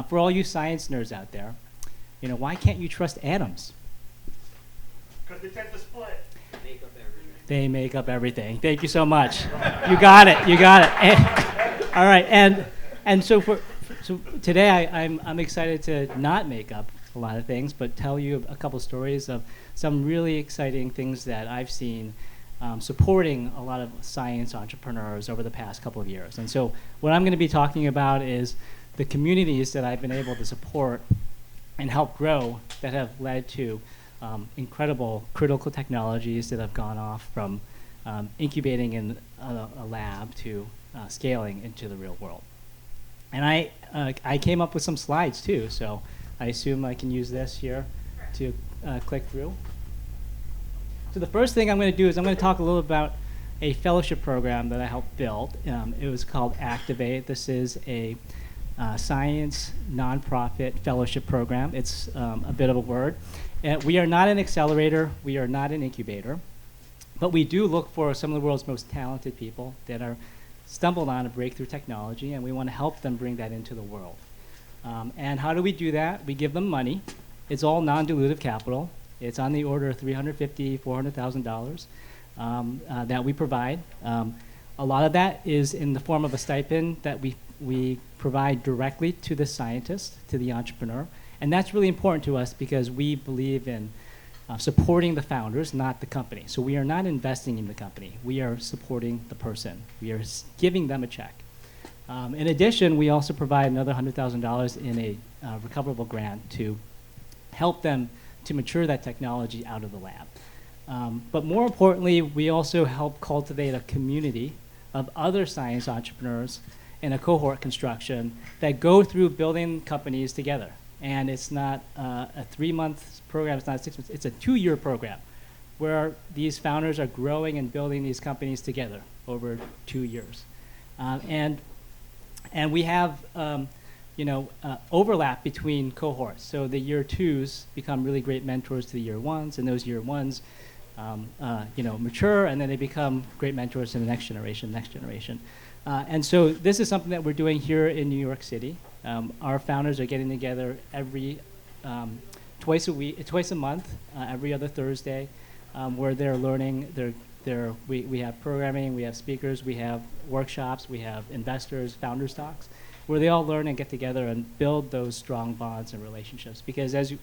for all you science nerds out there, why can't you trust atoms? Because they tend to split. Make up everything. They make up everything. Thank you so much. You got it. You got it. All right. And so today I'm excited to not make up a lot of things, but tell you a couple stories of some really exciting things that I've seen supporting a lot of science entrepreneurs over the past couple of years. And so what I'm going to be talking about is the communities that I've been able to support and help grow that have led to incredible critical technologies that have gone off from incubating in a lab to scaling into the real world. And I came up with some slides too, so I assume I can use this here to click through. So the first thing I'm going to do is I'm going to talk a little about a fellowship program that I helped build. It was called Activate. This is a science nonprofit fellowship program. It's a bit of a word. We are not an accelerator. We are not an incubator. But we do look for some of the world's most talented people that are stumbled on a breakthrough technology, and we want to help them bring that into the world. And how do we do that? We give them money. It's all non-dilutive capital. It's on the order of $350,000, $400,000 that we provide. A lot of that is in the form of a stipend that we provide directly to the scientist, to the entrepreneur. And that's really important to us because we believe in supporting the founders, not the company. So we are not investing in the company. We are supporting the person. We are giving them a check. In addition, we also provide another $100,000 in a recoverable grant to help them to mature that technology out of the lab. But more importantly, we also help cultivate a community of other science entrepreneurs in a cohort construction that go through building companies together. And it's not a 3-month program, it's not 6 months, it's a 2-year program where these founders are growing and building these companies together over 2 years. And we have overlap between cohorts. So the year 2s become really great mentors to the year 1s, and those year 1s mature, and then they become great mentors to the next generation. And so this is something that we're doing here in New York City. Our founders are getting together every twice a month, every other Thursday, where they're learning. We have programming, we have speakers, we have workshops, we have investors, founders talks, where they all learn and get together and build those strong bonds and relationships. Because as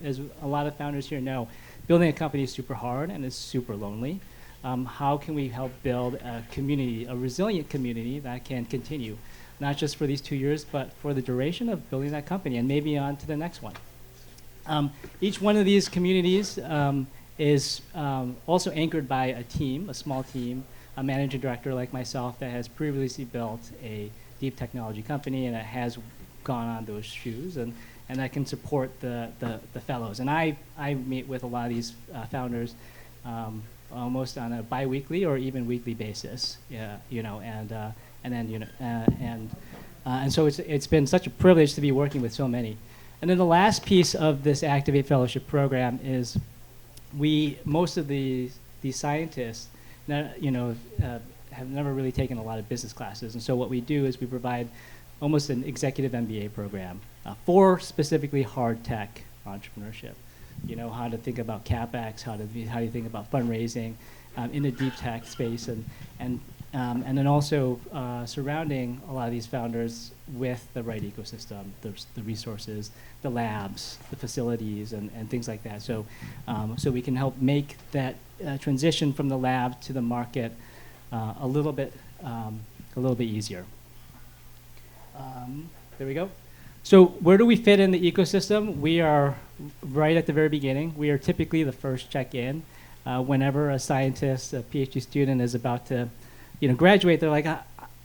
a lot of founders here know, building a company is super hard and it's super lonely. How can we help build a community, a resilient community that can continue, not just for these 2 years, but for the duration of building that company and maybe on to the next one. Each one of these communities is also anchored by a team, a small team, a managing director like myself that has previously built a deep technology company and that has gone on those shoes and that can support the fellows. And I meet with a lot of these founders almost on a bi-weekly or even weekly basis, and so it's been such a privilege to be working with so many. And then the last piece of this Activate Fellowship program is most of these scientists, have never really taken a lot of business classes, and so what we do is we provide almost an executive MBA program for specifically hard tech entrepreneurship. How to think about CapEx, how you think about fundraising in the deep tech space, and then also surrounding a lot of these founders with the right ecosystem, the resources, the labs, the facilities, and things like that. So we can help make that transition from the lab to the market a little bit easier. There we go. So where do we fit in the ecosystem? We are right at the very beginning. We are typically the first check-in. Whenever a scientist, a PhD student is about to graduate, they're like,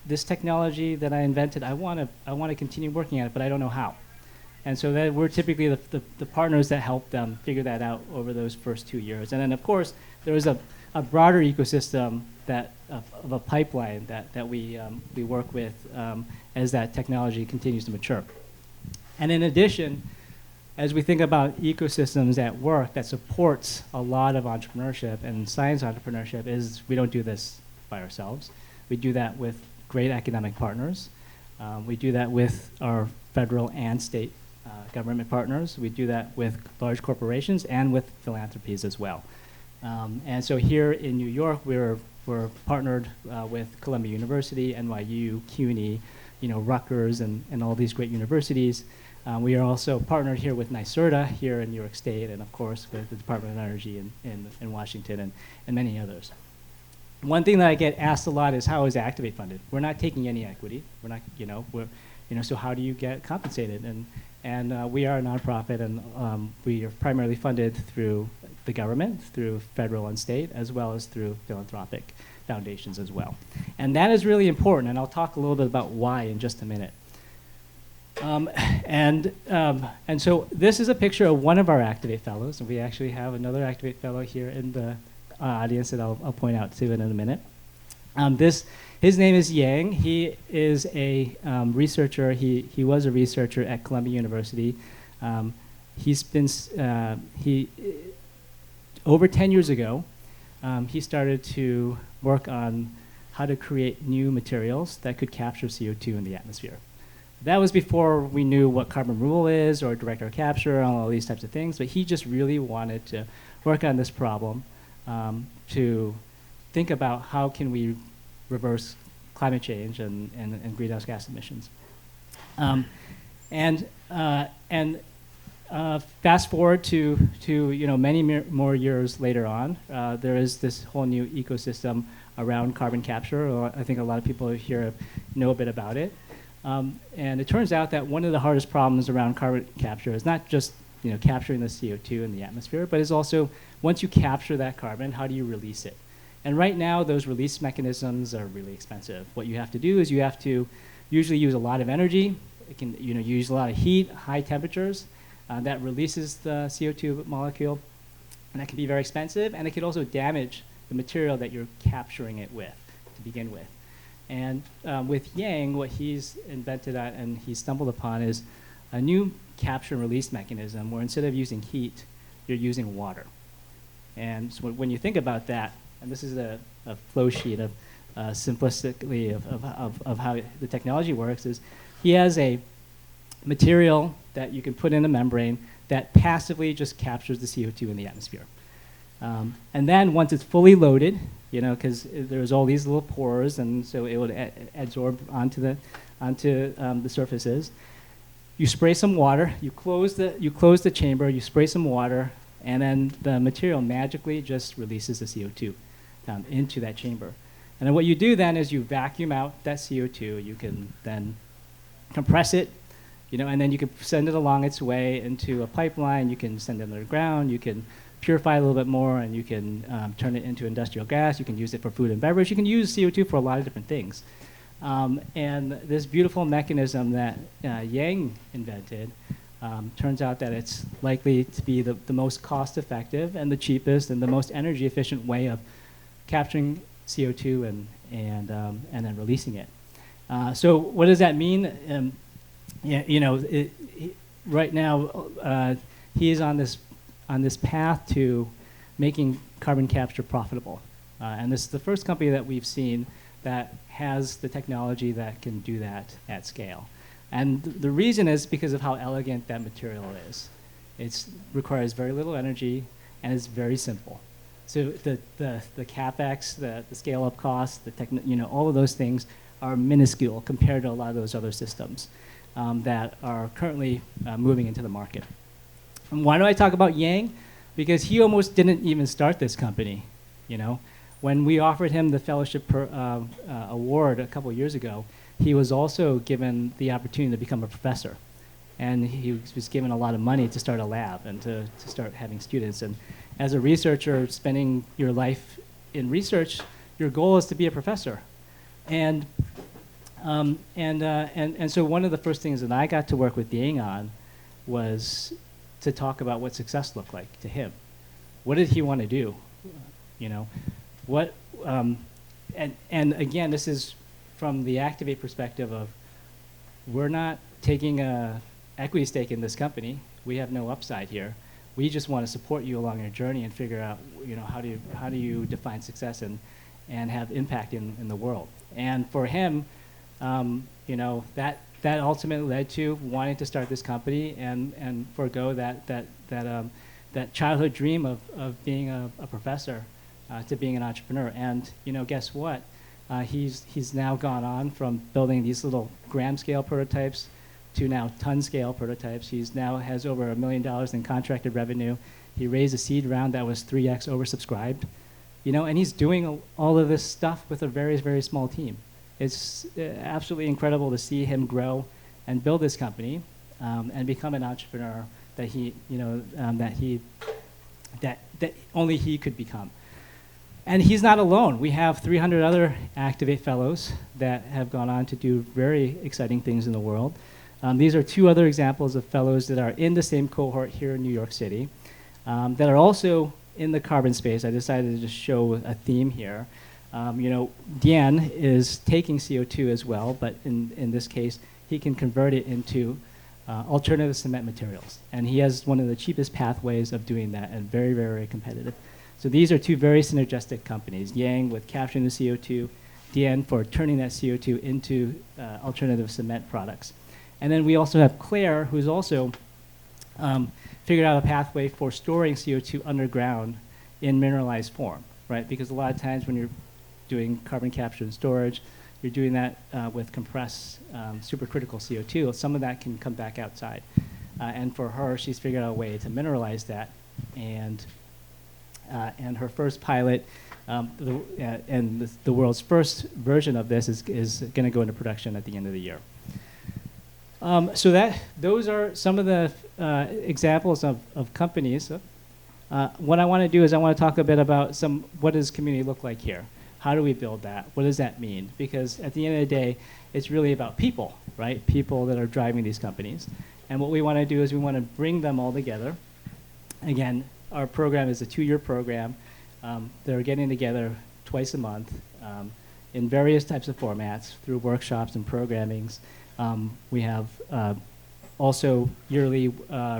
this technology that I invented, I want to continue working at it, but I don't know how. And so that we're typically the partners that help them figure that out over those first 2 years. And then, of course, there is a broader ecosystem of a pipeline that we work with as that technology continues to mature. And in addition, as we think about ecosystems at work that supports a lot of entrepreneurship and science entrepreneurship, is we don't do this by ourselves. We do that with great academic partners. We do that with our federal and state government partners. We do that with large corporations and with philanthropies as well. And so here in New York, we're partnered with Columbia University, NYU, CUNY, Rutgers, and all these great universities. We are also partnered here with NYSERDA here in New York State, and of course with the Department of Energy in Washington and many others. One thing that I get asked a lot is, how is Activate funded? We're not taking any equity. We're not, so how do you get compensated? And we are a nonprofit, and we are primarily funded through the government, through federal and state, as well as through philanthropic foundations as well. And that is really important, and I'll talk a little bit about why in just a minute. And so this is a picture of one of our Activate Fellows, and we actually have another Activate Fellow here in the audience that I'll point out to in a minute. His name is Yang. He is a researcher. He was a researcher at Columbia University. He's been over 10 years ago, he started to work on how to create new materials that could capture CO2 in the atmosphere. That was before we knew what carbon removal is or direct air capture and all these types of things, but he just really wanted to work on this problem to think about how can we reverse climate change and greenhouse gas emissions. Fast forward to many more years later on, there is this whole new ecosystem around carbon capture. I think a lot of people here know a bit about it. And it turns out that one of the hardest problems around carbon capture is not just capturing the CO2 in the atmosphere, but is also, once you capture that carbon, how do you release it? And right now, those release mechanisms are really expensive. What you have to do is you have to usually use a lot of energy. It can use a lot of heat, high temperatures. That releases the CO2 molecule, and that can be very expensive, and it can also damage the material that you're capturing it with to begin with. And with Yang, what he's invented and he stumbled upon is a new capture and release mechanism where instead of using heat, you're using water. And so when you think about that, and this is a flow sheet of simplistically of how the technology works, is he has a material that you can put in a membrane that passively just captures the CO2 in the atmosphere. And then once it's fully loaded, because there's all these little pores, and so it would absorb onto the surfaces. You spray some water. You close the chamber. You spray some water, and then the material magically just releases the CO2 down into that chamber. And then what you do then is you vacuum out that CO2. You can then compress it, and then you can send it along its way into a pipeline. You can send it underground. You can purify a little bit more, and you can turn it into industrial gas. You can use it for food and beverage. You can use CO2 for a lot of different things. And this beautiful mechanism that Yang invented turns out that it's likely to be the most cost-effective and the cheapest and the most energy-efficient way of capturing CO2 and then releasing it. So what does that mean? Right now, he is on this path to making carbon capture profitable. And this is the first company that we've seen that has the technology that can do that at scale. And the reason is because of how elegant that material is. It requires very little energy, and it's very simple. So the capex, the scale-up costs, all of those things are minuscule compared to a lot of those other systems that are currently moving into the market. And why do I talk about Yang? Because he almost didn't even start this company. When we offered him the fellowship award a couple years ago, he was also given the opportunity to become a professor. And he was given a lot of money to start a lab and to start having students. And as a researcher, spending your life in research, your goal is to be a professor. And so one of the first things that I got to work with Yang on was to talk about what success looked like to him. What did he want to do? And again, this is from the Activate perspective of, we're not taking a equity stake in this company. We have no upside here. We just want to support you along your journey and figure out, how do you define success and have impact in the world. And for him, that that ultimately led to wanting to start this company and forego that childhood dream of being a professor to being an entrepreneur. And guess what? He's now gone on from building these little gram scale prototypes to now ton scale prototypes. He's now has over $1 million in contracted revenue. He raised a seed round that was 3x oversubscribed, and he's doing all of this stuff with a very, very small team. It's absolutely incredible to see him grow and build this company and become an entrepreneur that that only he could become. And he's not alone. We have 300 other Activate fellows that have gone on to do very exciting things in the world. These are 2 other examples of fellows that are in the same cohort here in New York City that are also in the carbon space. I decided to just show a theme here. Dian is taking CO2 as well, but in this case, he can convert it into alternative cement materials. And he has one of the cheapest pathways of doing that and very, very, very competitive. So these are 2 very synergistic companies, Yang with capturing the CO2, Dian for turning that CO2 into alternative cement products. And then we also have Claire, who's also figured out a pathway for storing CO2 underground in mineralized form, right? Because a lot of times when you're doing carbon capture and storage, you're doing that with compressed supercritical CO2. Some of that can come back outside. And for her, she's figured out a way to mineralize that. And her first pilot, and the world's first version of this is going to go into production at the end of the year. So those are some of the examples of companies. What I want to do is I want to talk a bit about what does community look like here? How do we build that? What does that mean? Because at the end of the day, it's really about people, right? People that are driving these companies. And what we want to do is we want to bring them all together. Again, our program is a 2-year program. They're getting together twice a month in various types of formats through workshops and programmings. We have also yearly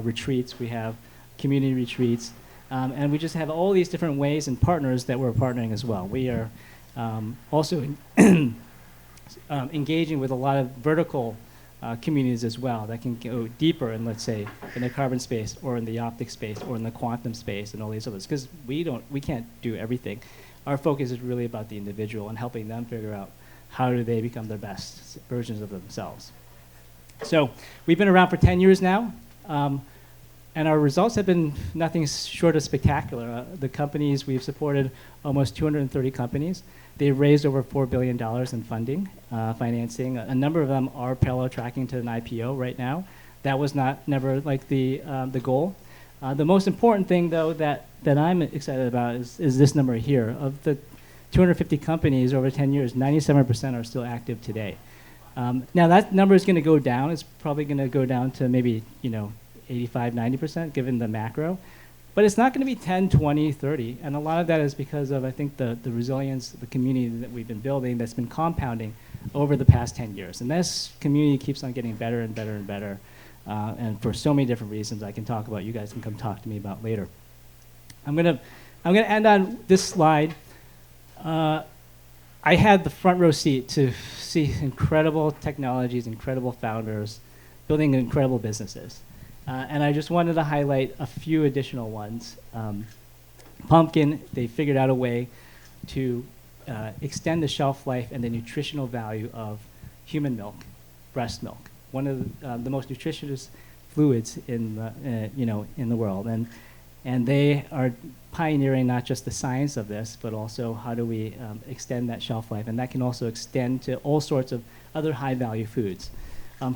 retreats. We have community retreats. And we just have all these different ways and partners that we're partnering as well. We are also engaging with a lot of vertical communities as well that can go deeper in, let's say, in the carbon space or in the optic space or in the quantum space and all these others. Because we can't do everything. Our focus is really about the individual and helping them figure out how do they become their best versions of themselves. So we've been around for 10 years now. And our results have been nothing short of spectacular. The companies, we've supported almost 230 companies. They've raised over $4 billion in financing. A number of them are parallel tracking to an IPO right now. That was never like the goal. The most important thing, though, that I'm excited about is this number here. Of the 250 companies over 10 years, 97% are still active today. Now that number is going to go down. It's probably going to go down to maybe 85, 90% given the macro. But it's not going to be 10, 20, 30. And a lot of that is because of, I think, the resilience, the community that we've been building that's been compounding over the past 10 years. And this community keeps on getting better and better and better. And for so many different reasons I can talk about, you guys can come talk to me about later. I'm gonna end on this slide. I had the front row seat to see incredible technologies, incredible founders, building incredible businesses. And I just wanted to highlight a few additional ones. Pumpkin, they figured out a way to extend the shelf life and the nutritional value of human milk, breast milk, one of the most nutritious fluids in the world. And they are pioneering not just the science of this, but also how do we extend that shelf life. And that can also extend to all sorts of other high-value foods.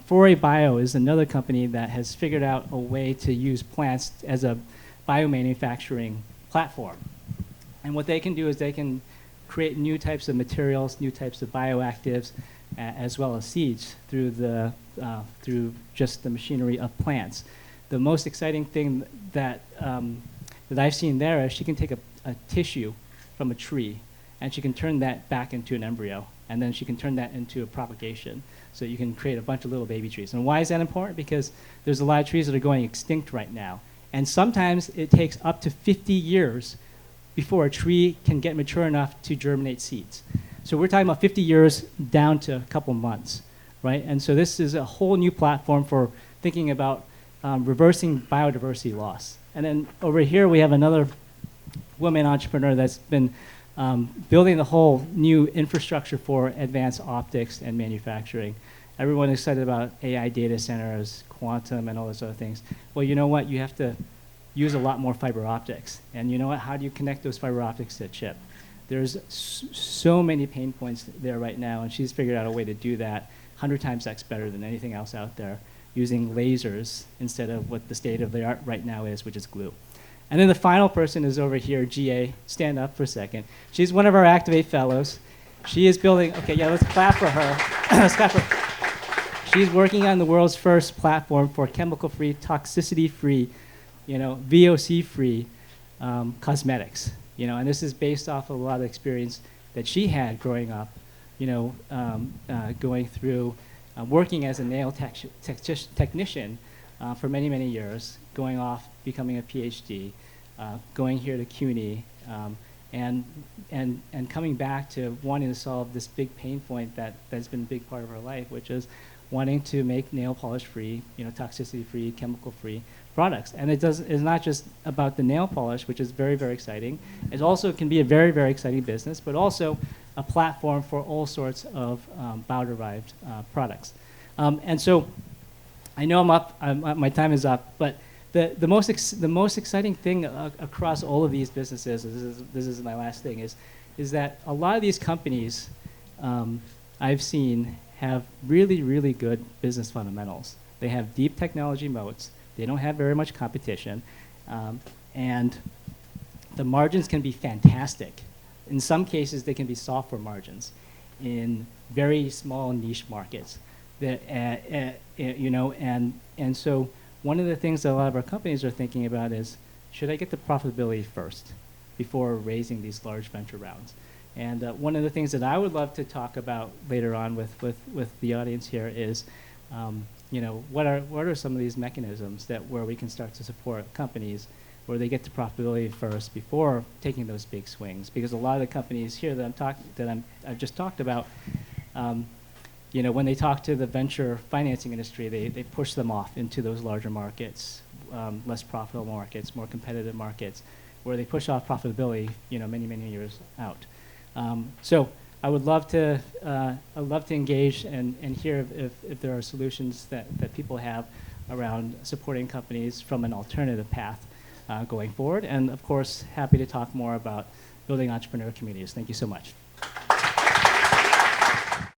Foray Bio is another company that has figured out a way to use plants as a biomanufacturing platform. And what they can do is they can create new types of materials, new types of bioactives, as well as seeds through just the machinery of plants. The most exciting thing that I've seen there is she can take a tissue from a tree and she can turn that back into an embryo, and then she can turn that into a propagation. So you can create a bunch of little baby trees. And why is that important? Because there's a lot of trees that are going extinct right now. And sometimes it takes up to 50 years before a tree can get mature enough to germinate seeds. So we're talking about 50 years down to a couple months right? And so this is a whole new platform for thinking about reversing biodiversity loss. And then over here we have another woman entrepreneur that's been building the whole new infrastructure for advanced optics and manufacturing. Everyone is excited about AI data centers, quantum, and all those other things. Well, you know what? You have to use a lot more fiber optics. And you know what? How do you connect those fiber optics to a chip? There's so many pain points there right now, and she's figured out a way to do that 100 times X better than anything else out there, using lasers instead of what the state of the art right now is, which is glue. And then the final person is over here, GA. Stand up for a second. She's one of our Activate fellows. She is building, okay, yeah, let's clap for her. Let's clap for her. She's working on the world's first platform for chemical-free, toxicity-free, VOC-free cosmetics. And this is based off of a lot of experience that she had growing up, going through working as a nail technician for many, many years, going off, becoming a PhD, going here to CUNY, and coming back to wanting to solve this big pain point that's been a big part of her life, which is wanting to make nail polish-free, toxicity-free, chemical-free products. And it's not just about the nail polish, which is very, very exciting. It also can be a very, very exciting business, but also a platform for all sorts of bio-derived products. And so I know I'm up, my time is up, but the most exciting thing across all of these businesses, this is my last thing, is that a lot of these companies I've seen have really, really good business fundamentals. They have deep technology moats. They don't have very much competition. And the margins can be fantastic. In some cases, they can be software margins in very small niche markets. And so one of the things that a lot of our companies are thinking about is, should I get to profitability first before raising these large venture rounds? And one of the things that I would love to talk about later on with the audience here is, what are some of these mechanisms where we can start to support companies where they get to profitability first before taking those big swings? Because a lot of the companies here I've just talked about, when they talk to the venture financing industry, they push them off into those larger markets, less profitable markets, more competitive markets, where they push off profitability, many, many years out. So I would love to engage and hear if there are solutions that people have around supporting companies from an alternative path going forward. And of course, happy to talk more about building entrepreneur communities. Thank you so much.